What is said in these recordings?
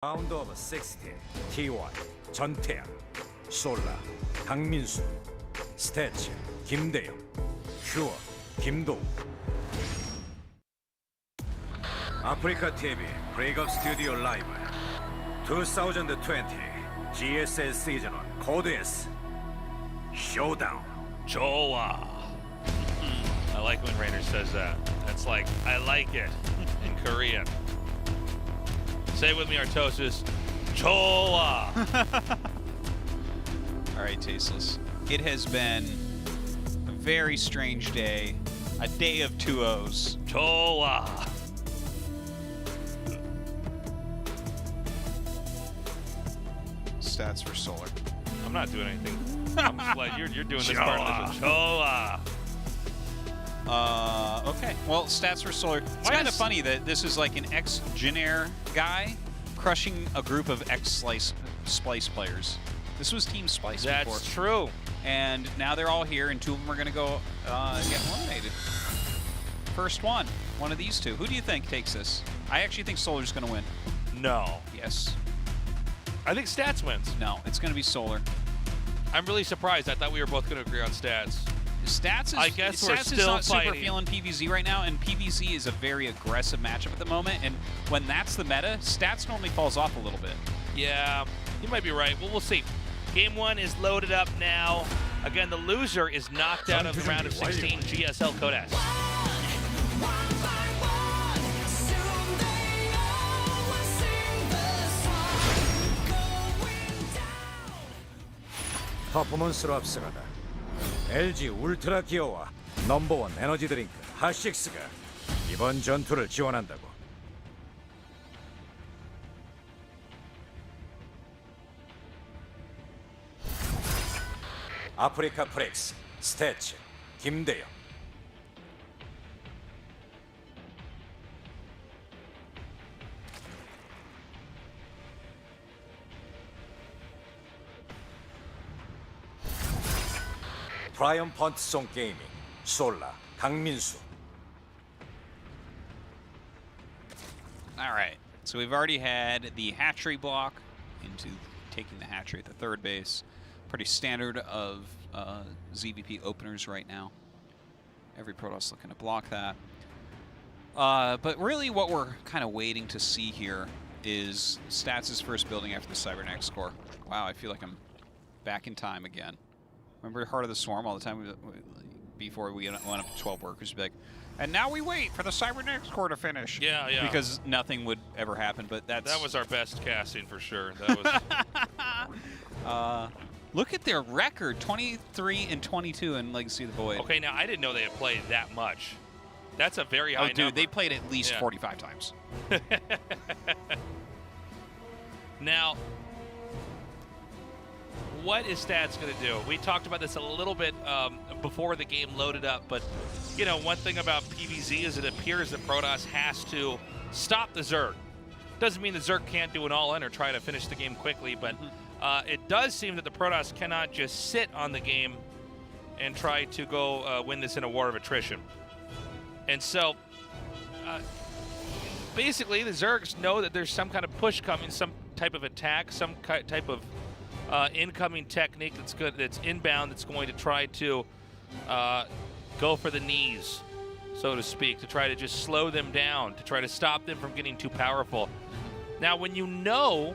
라운드 오브 60 TY 전태양 솔라 강민수 스태츠 김대영 큐어 김도우 아프리카 TV 브레이크업 스튜디오 라이브 2020 GSL 시즌 1 코드 S 쇼다운 좋아. I like when Rainer says that. That's like, I like it in Korean. Say it with me, Artosis. 좋아. All right, Tasteless. It has been a very strange day. A day of two O's. 좋아. Stats for Solar. I'm not doing anything. I'm just like, you're doing this part of this. 좋아. Okay. Well, stats for Solar. It's kind of funny that this is like an ex-Jinair guy crushing a group of ex-Splice players. This was Team Splice before. That's true. And now they're all here, and two of them are going to go get eliminated. First one of these two. Who do you think takes this? I actually think Solar's going to win. No. Yes. I think Stats wins. No, it's going to be Solar. I'm really surprised. I thought we were both going to agree on Stats. Stats is, I guess we're Stats still is not fighting. super feeling PvZ right now, and PvZ is a very aggressive matchup at the moment, and when that's the meta, Stats normally falls off a little bit. Yeah, you might be right. Well, we'll see. Game 1 is loaded up now. Again, the loser is knocked out of the round of 16 GSL Code S. 퍼포먼스로 앞서가다 LG 울트라 기어와 넘버원 에너지 드링크 핫식스가 이번 전투를 지원한다고. 아프리카 프렉스 스태츠 김대영 트라이엄펀트 송 게이밍 솔라 강민수. All right, so we've already had the hatchery block into taking the hatchery at the third base. Pretty standard of ZVP openers right now. Every Protoss looking to block that. But really what we're kind of waiting to see here is Stats' first building after the Cybernetics core. Wow, I feel like I'm back in time again. Remember Heart of the Swarm all the time before we went up to 12 workers? Be like, and now we wait for the Cybernetics core to finish. Yeah, yeah. Because nothing would ever happen, but that was our best casting for sure. That was. Look at their record, 23 and 22 in Legacy of the Void. Okay, now I didn't know they had played that much. That's a very high number. Dude, they played at least 45 times. Now, what is Stats going to do? We talked about this a little bit before the game loaded up, but you know, one thing about PvZ is it appears that Protoss has to stop the Zerg. Doesn't mean the Zerg can't do an all-in or try to finish the game quickly, but it does seem that the Protoss cannot just sit on the game and try to go win this in a war of attrition. And so, basically, the Zergs know that there's some kind of push coming, some type of attack, some type of incoming technique that's good, that's inbound, that's going to try to go for the knees, so to speak, to try to just slow them down, to try to stop them from getting too powerful. Now, when you know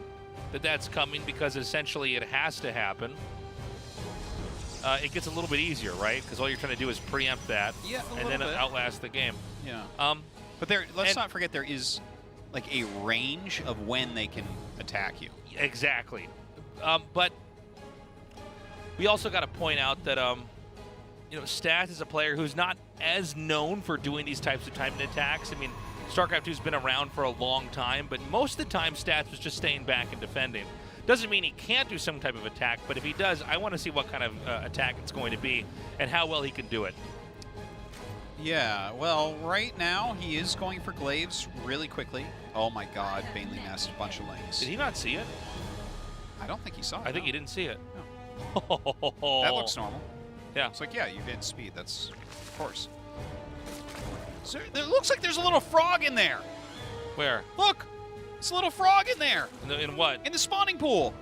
that that's coming, because essentially it has to happen, it gets a little bit easier, right? Because all you're trying to do is preempt that, and then outlast the game. Yeah. But let's not forget there is like a range of when they can attack you. Exactly. But we also got to point out that you know, Stats is a player who's not as known for doing these types of timed attacks. I mean, StarCraft 2's been around for a long time, but most of the time Stats was just staying back and defending. Doesn't mean he can't do some type of attack, but if he does, I want to see what kind of attack it's going to be and how well he can do it. Yeah, well, right now he is going for Glaives really quickly. Oh my god, Bainly Nest, a bunch of lanes. Did he not see it? I don't think he saw it. I think he didn't see it. No. That looks normal. Yeah. It's like, yeah, you gained speed. That's, of course. So, it looks like there's a little frog in there. Where? Look! There's a little frog in there. In what? In the spawning pool.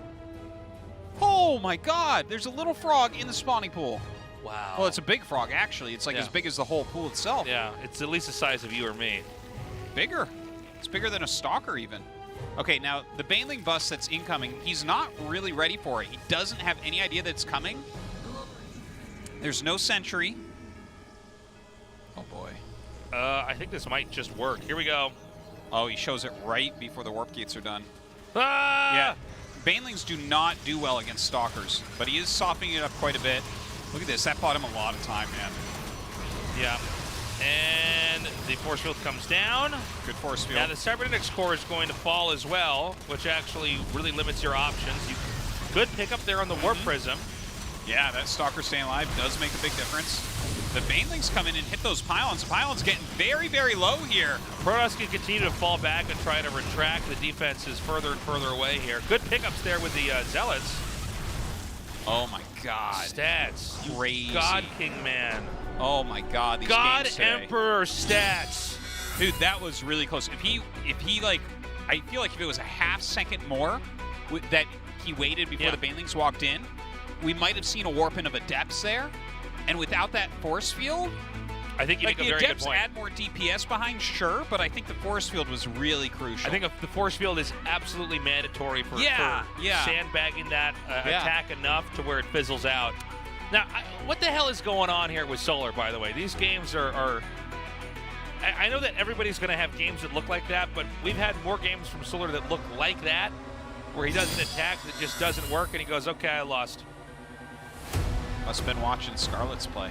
Oh my god, there's a little frog in the spawning pool. Wow. Well, it's a big frog, actually. It's like as big as the whole pool itself. Yeah, it's at least the size of you or me. Bigger. It's bigger than a stalker, even. Okay, now, the Baneling bus that's incoming, he's not really ready for it. He doesn't have any idea that it's coming. There's no sentry. Oh, boy. I think this might just work. Here we go. Oh, he shows it right before the warp gates are done. Ah! Yeah. Banelings do not do well against stalkers, but he is softening it up quite a bit. Look at this. That bought him a lot of time, man. Yeah. And the force field comes down. Good force field. Now the cybernetics core is going to fall as well, which actually really limits your options. You could pick up there on the warp prism. Yeah, that stalker staying alive does make a big difference. The Banelings come in and hit those pylons. The pylons getting very, very low here. Protoss can continue to fall back and try to retract. The defense is further and further away here. Good pickups there with the Zealots. Oh my god. Stats. Crazy. God King man. Oh my god, these God games today. Emperor stats. Dude, that was really close. If he like, I feel like if it was a half second more that he waited before the Banelings walked in, we might have seen a warp-in of Adepts there. And without that force field, I think you like make a the very good Adepts point. add more DPS behind, sure, but I think the force field was really crucial. I think the force field is absolutely mandatory for sandbagging that attack enough to where it fizzles out. Now, what the hell is going on here with Solar, by the way? These games are I know that everybody's going to have games that look like that, but we've had more games from Solar that look like that, where he does an attack that just doesn't work, and he goes, okay, I lost. Must have been watching Scarlet's play.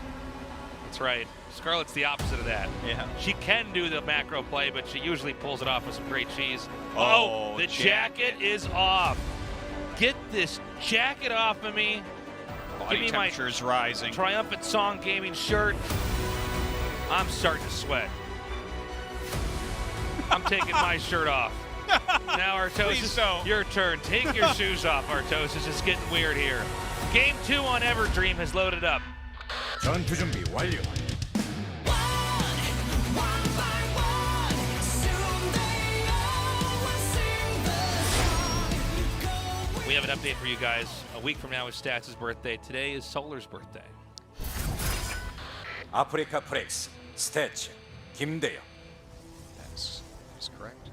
That's right. Scarlet's the opposite of that. Yeah. She can do the macro play, but she usually pulls it off with some great cheese. Oh, the jacket is off. Get this jacket off of me. Body Give me temperature is rising. Triumphant Song Gaming shirt. I'm starting to sweat. I'm taking my shirt off. Now, Artosis, your turn. Take your shoes off, Artosis. It's getting weird here. Game 2 on Everdream has loaded up. 전투 준비 완료. We have an update for you guys. A week from now is Stats' birthday. Today is Solar's birthday. 아프리카 프렉스, 스태츠, 김대영. That's correct.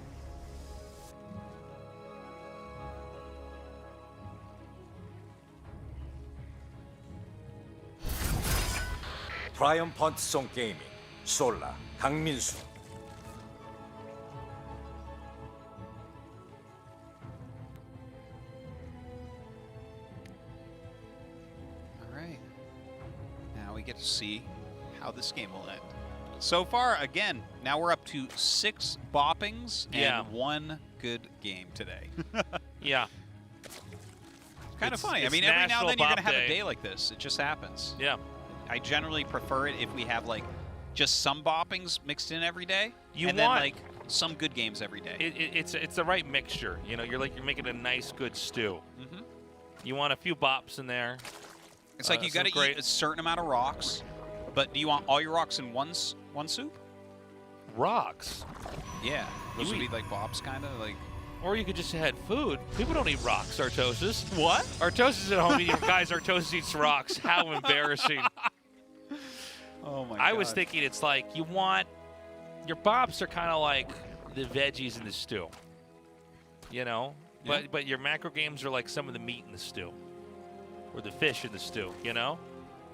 트라이엄펀트 송 게이밍, 솔라, 강민수. All right. Now we get to see how this game will end. So far, again, now we're up to 6 boppings and 1 good game today. Yeah. Kind of funny. I it's mean, every now and then you're going to National have Bop a Day. day like this. It just happens. Yeah. I generally prefer it if we have, like, just some boppings mixed in every day. You and then, like, some good games every day. It's the right mixture. You know, you're making a nice, good stew. Mhm. You want a few bops in there. It's like you got to eat a certain amount of rocks, but do you want all your rocks in one soup? Rocks. Yeah. Those You would be eat- like bops, kind of like. Or you could just have had food. People don't eat rocks, Artosis. What? Artosis at home eating, guys, Artosis eats rocks. How embarrassing. Oh my god. I was thinking it's like you want, your bops are kind of like the veggies in the stew. You know? Yeah. But your macro games are like some of the meat in the stew. Or the fish in the stew, you know?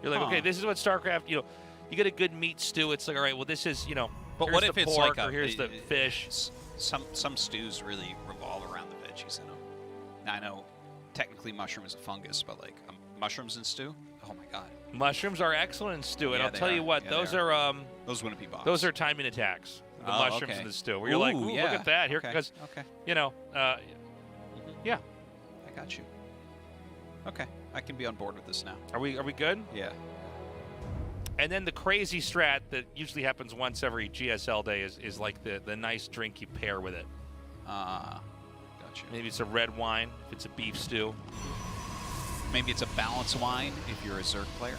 You're like, okay, this is what Starcraft, you know, you get a good meat stew, it's like, all right, well, this is, you know, But here's what the if it's pork, like or here's the fish. Some stews really revolve around the veggies in them. Now, I know technically mushroom is a fungus, but like mushrooms in stew, oh my god. Mushrooms are excellent in stew, and Yeah, I'll they tell you are. what, Yeah, those they are Those wouldn't be bops. those are timing attacks. The Oh, mushrooms okay. in the stew, where you're like, ooh, yeah. look at that here, Okay, because okay. you know, yeah. I got you. Okay, I can be on board with this now. Are we good? Yeah. And then the crazy strat that usually happens once every GSL day is like the nice drink you pair with it. Got you. Maybe it's a red wine if it's a beef stew. Maybe it's a balanced wine if you're a Zerg player.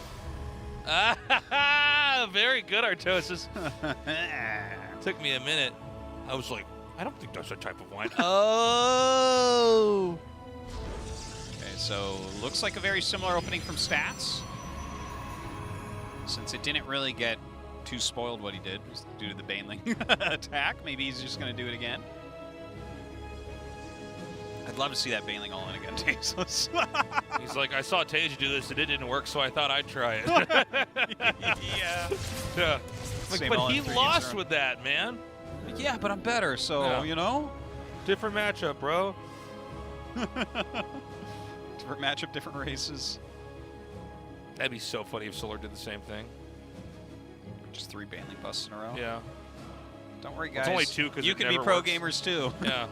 Very good, Artosis. Took me a minute. I was like, I don't think that's a type of wine. Oh! Okay, so looks like a very similar opening from Stats. Since it didn't really get too spoiled what he did due to the Baneling attack, maybe he's just going to do it again. I'd love to see that Baneling all in again, Tasteless. He's like, I saw Tasia do this and it didn't work, so I thought I'd try it. Yeah. Yeah. Like, Same but all in he 3 games lost in a row. with that, man. Yeah, but I'm better, so, Yeah. you know? Different matchup, bro. Different matchup, different races. That'd be so funny if Solar did the same thing. Just 3 Baneling busts in a row. Yeah. Don't worry, It's guys. only 2 'cause you it can be never pro works. gamers too. Yeah.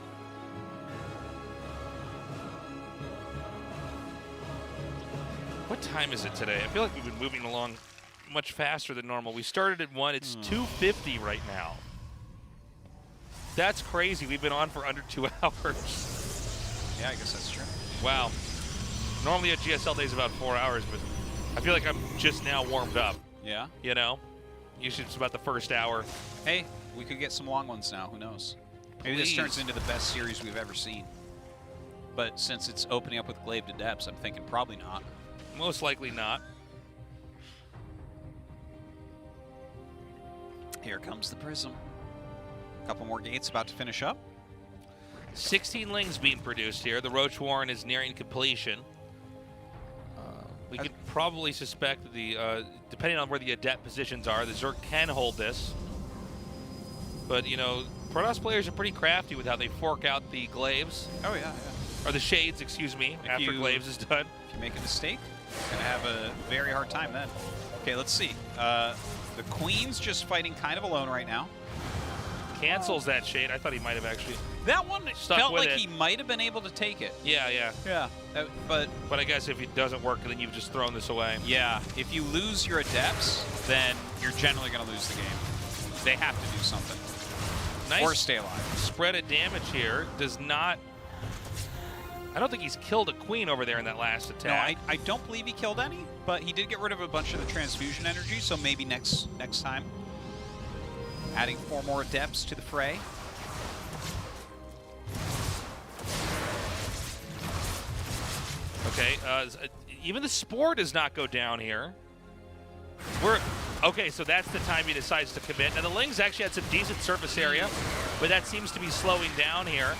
What time is it today? I feel like we've been moving along much faster than normal. We started at 1. It's 2:50 right now. That's crazy. We've been on for under 2 hours. Yeah, I guess that's true. Wow. Normally a GSL day is about 4 hours, but I feel like I'm just now warmed up, Yeah. you know? Usually it's about the first hour. Hey, we could get some long ones now. Who knows? Maybe this Please. turns into the best series we've ever seen. But since it's opening up with Glaive to Depths, I'm thinking probably not. Most likely not. Here comes the Prism. A couple more gates about to finish up. 16 lings being produced here. The Roach Warren is nearing completion. We could probably suspect that the, depending on where the adept positions are, the Zerg can hold this. But, you know, Protoss players are pretty crafty with how they fork out the glaives. Oh, yeah, Or the shades, excuse me, If after you- glaives is done. If you make a mistake, you're going to have a very hard time then. Okay, let's see. The Queen's just fighting kind of alone right now. Cancels that shade. I thought he might have actually. That one Stuck felt with like it. he might have been able to take it. Yeah, yeah. Yeah. But But I guess if it doesn't work, then you've just thrown this away. yeah, if you lose your Adepts, then you're generally going to lose the game. They have to do something. Nice Or stay alive. spread of damage here. Does not. I don't think he's killed a queen over there in that last No, attack. I don't believe he killed any, but he did get rid of a bunch of the transfusion energy, so maybe next time. Adding 4 more Adepts to the fray. Okay, even the Spore does not go down here. Okay, so that's the time he decides to commit. Now the Lings actually had some decent surface area, but that seems to be slowing down here.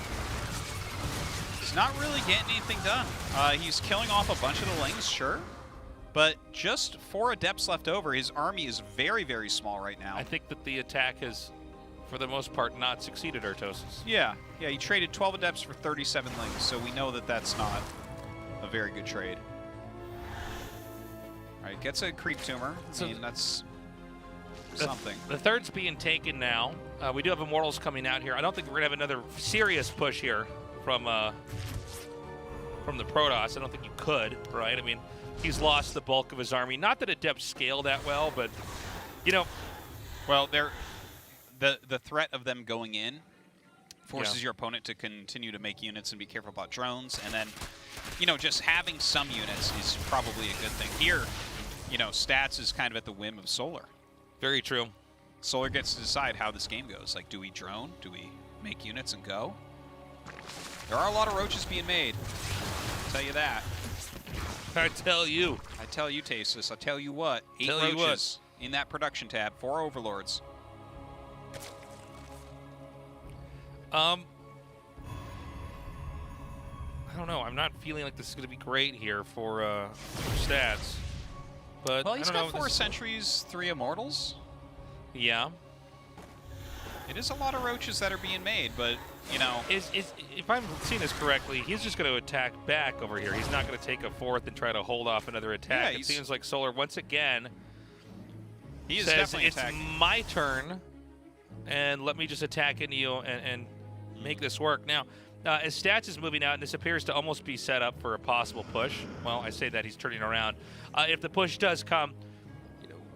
He's not really getting anything done. He's killing off a bunch of the Lings, sure, but just 4 Adepts left over. His army is very, very small right now. I think that the attack has, for the most part, not succeeded, Artosis. Yeah, he traded 12 Adepts for 37 Lings, so we know that that's not a very good trade. All right, gets a Creep Tumor. So I mean, that's something. The third's being taken now. We do have Immortals coming out here. I don't think we're going to have another serious push here from the Protoss. I don't think you could, right? I mean, he's lost the bulk of his army. Not that Adepts scale that well, but, you know. Well, the threat of them going in forces Yeah. your opponent to continue to make units and be careful about drones, and then, you know, just having some units is probably a good thing. Here, you know, Stats is kind of at the whim of Solar. Very true. Solar gets to decide how this game goes. Like, do we drone? Do we make units and go? There are a lot of roaches being made. I'll tell you that. I tell you. I tell you, Tasteless. I tell you what. 8 Tell you what. roaches in that production tab. 4 overlords. I don't know. I'm not feeling like this is going to be great here for Stats. But Well, I he's don't got know. 4 sentries, 3 immortals. Yeah. It is a lot of roaches that are being made, but, you know... If I'm seeing this correctly, he's just going to attack back over here. He's not going to take a 4th and try to hold off another attack. Yeah, It seems like Solar, once again, He is says definitely it's attacking. my turn, and let me just attack into you and make this work. Now, as Stats is moving out, and this appears to almost be set up for a possible push. Well, I say that he's turning around. If the push does come,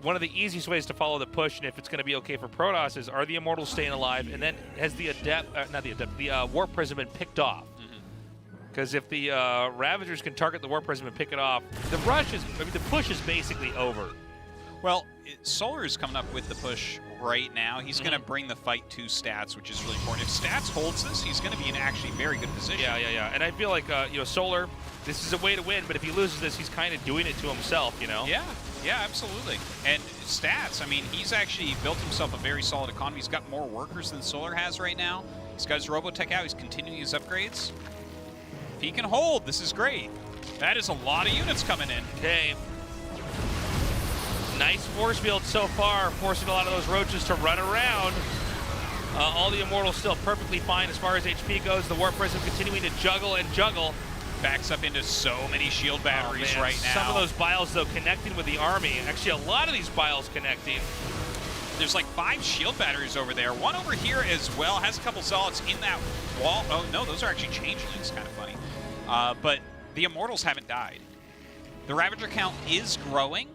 one of the easiest ways to follow the push, and if it's going to be okay for Protoss, is are the Immortals staying alive, and then has the the Warp Prism been picked off? Because if the Ravagers can target the Warp Prism and pick it off, the push is basically over. Well, Solar is coming up with the push right now. He's going to bring the fight to Stats, which is really important. If Stats holds this, he's going to be in actually very good position. Yeah. And I feel like, you know, Solar, this is a way to win, but if he loses this, he's kind of doing it to himself, you know? Yeah, absolutely. And Stats, I mean, he's actually built himself a very solid economy. He's got more workers than Solar has right now. He's got his Robotech out. He's continuing his upgrades. If he can hold, this is great. That is a lot of units coming in. Okay. Nice force field so far, forcing a lot of those roaches to run around. All the Immortals still perfectly fine as far as HP goes. The Warp Prism continuing to juggle and juggle. Backs up into so many shield batteries right now. Some of those biles, though, connecting with the army. Actually, a lot of these biles connecting. There's like 5 shield batteries over there. One over here as well. Has a couple zealots in that wall. Oh, no, those are actually changelings. Kind of funny. But the Immortals haven't died. The Ravager count is growing,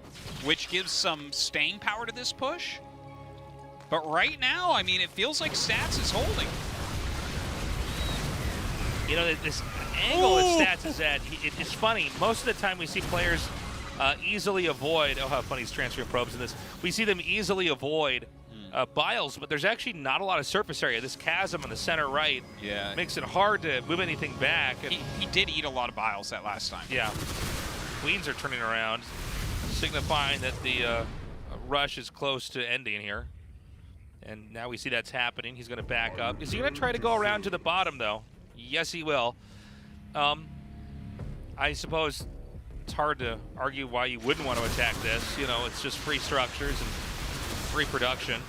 which gives some staying power to this push. But right now, I mean, it feels like Stats is holding. You know, this angle that Stats is at, it's funny. Most of the time we see players easily avoid, oh, how funny he's transferring probes in this. We see them easily avoid biles, but there's actually not a lot of surface area. This chasm in the center right makes it hard to move anything back. And he did eat a lot of biles that last time. Yeah. Queens are turning around, signifying that the rush is close to ending here. And now we see that's happening. He's going to back up. Is he going to try to go around to the bottom, though? Yes, he will. I suppose it's hard to argue why you wouldn't want to attack this. You know, it's just free structures and free production.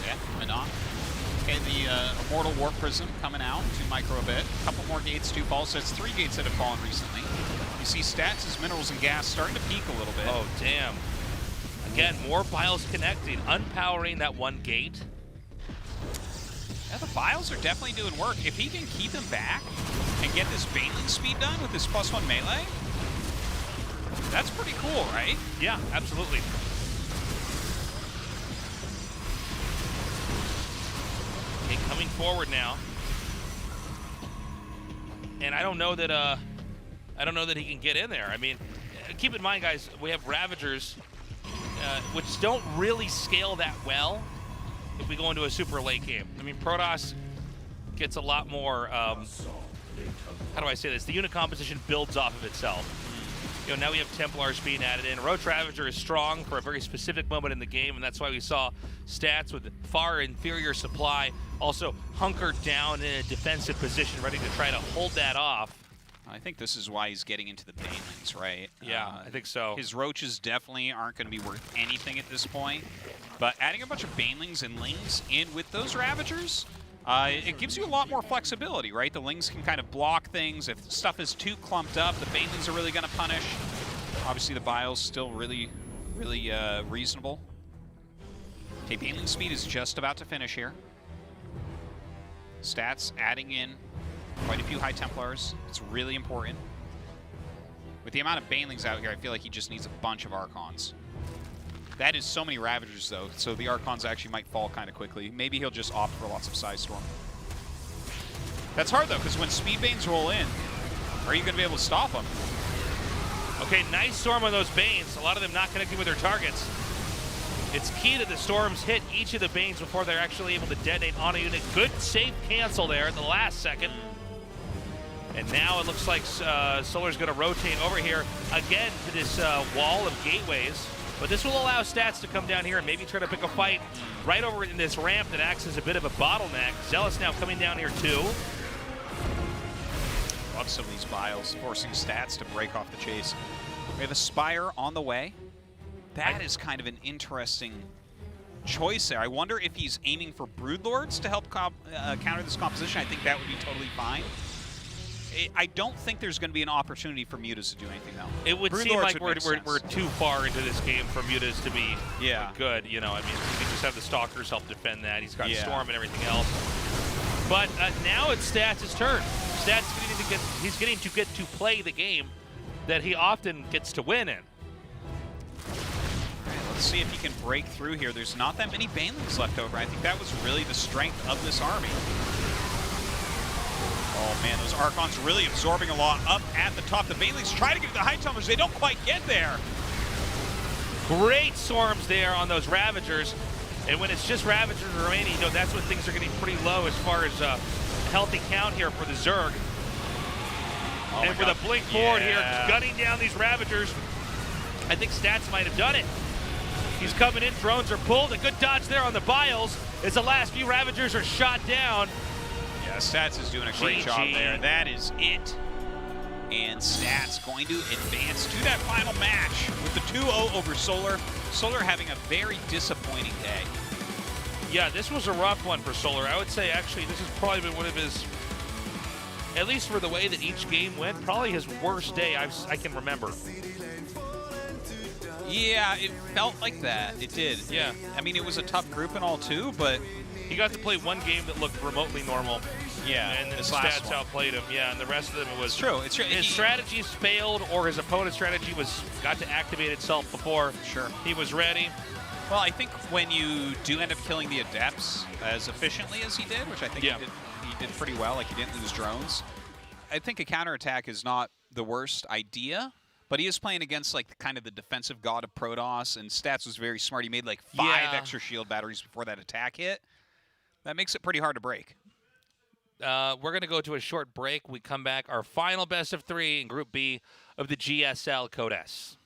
Yeah, Manon. Okay, the Immortal Warp Prism coming out to micro a bit. A couple more gates to fall, so it's 3 gates that have fallen recently. You see Stats' minerals and gas starting to peak a little bit. Oh, damn. Again, more biles connecting, unpowering that one gate. Yeah, the biles are definitely doing work. If he can keep them back and get this Baneling speed done with this +1 melee, that's pretty cool, right? Yeah, absolutely. Okay, coming forward now. And I don't know that he can get in there. I mean, keep in mind, guys, we have Ravagers, which don't really scale that well if we go into a super late game. I mean, Protoss gets a lot more, how do I say this? The unit composition builds off of itself. You know, now we have Templars being added in. Roach Ravager is strong for a very specific moment in the game, and that's why we saw Stats with far inferior supply also hunkered down in a defensive position, ready to try to hold that off. I think this is why he's getting into the Banelings, right? Yeah, I think so. His Roaches definitely aren't going to be worth anything at this point, but adding a bunch of Banelings and Lings in with those Ravagers, it gives you a lot more flexibility, right? The Lings can kind of block things. If stuff is too clumped up, the Banelings are really going to punish. Obviously, the Bile's still really reasonable. Okay, Baneling speed is just about to finish here. Stats adding in quite a few High Templars. It's really important. With the amount of Banelings out here, I feel like he just needs a bunch of Archons. That is so many Ravagers, though, so the Archons actually might fall kind of quickly. Maybe he'll just opt for lots of Psystorm. That's hard, though, because when Speedbanes roll in, are you going to be able to stop them? Okay, nice storm on those Banes. A lot of them not connecting with their targets. It's key that the storms hit each of the Banes before they're actually able to detonate on a unit. Good safe cancel there at the last second. And now it looks like Solar's going to rotate over here again to this wall of gateways. But this will allow Stats to come down here and maybe try to pick a fight right over in this ramp that acts as a bit of a bottleneck. Zealous now coming down here too. Love some of these Biles, forcing Stats to break off the chase. We have a Spire on the way. That is kind of an interesting choice there. I wonder if he's aiming for Broodlords to help counter this composition. I think that would be totally fine. I don't think there's going to be an opportunity for Mutas to do anything, though. It would seem like we're too far into this game for Mutas to be good. You know, I mean, we can just have the Stalkers help defend that. He's got Storm and everything else. But now it's Stats' turn. Stats he's getting to get to play the game that he often gets to win in. Let's see if he can break through here. There's not that many Banelings left over. I think that was really the strength of this army. Oh man, those Archons really absorbing a lot up at the top. The Banelings try to get to the High Templars. They don't quite get there. Great swarms there on those Ravagers. And when it's just Ravagers remaining, you know, that's when things are getting pretty low as far as healthy count here for the Zerg. Oh and my for God. the blink forward here, Yeah. gunning down these Ravagers. I think Stats might have done it. He's coming in, drones are pulled. A good dodge there on the Biles as the last few Ravagers are shot down. Yeah, Stats is doing a great GG. job there. That is it. And Stats going to advance to that final match with the 2-0 over Solar. Solar having a very disappointing day. Yeah, this was a rough one for Solar. I would say, actually, this has probably been one of his, at least for the way that each game went, probably his worst day I can remember. Yeah, it felt like that. It did. Yeah. I mean, it was a tough group and all, too, but He got to play one game that looked remotely normal. yeah, And then this last Stats one. outplayed him. Yeah, and the rest of them it was It's true. It's true. His strategies failed, or his opponent's strategy got to activate itself before Sure. he was ready. Well, I think when you do end up killing the Adepts as efficiently as he did, which I think Yeah. he did pretty well, like he didn't lose drones, I think a counterattack is not the worst idea, but he is playing against like kind of the defensive god of Protoss, and Stats was very smart. He made like 5 Yeah. extra shield batteries before that attack hit. That makes it pretty hard to break. We're going to go to a short break. We come back, our final best of 3 in Group B of the GSL Code S.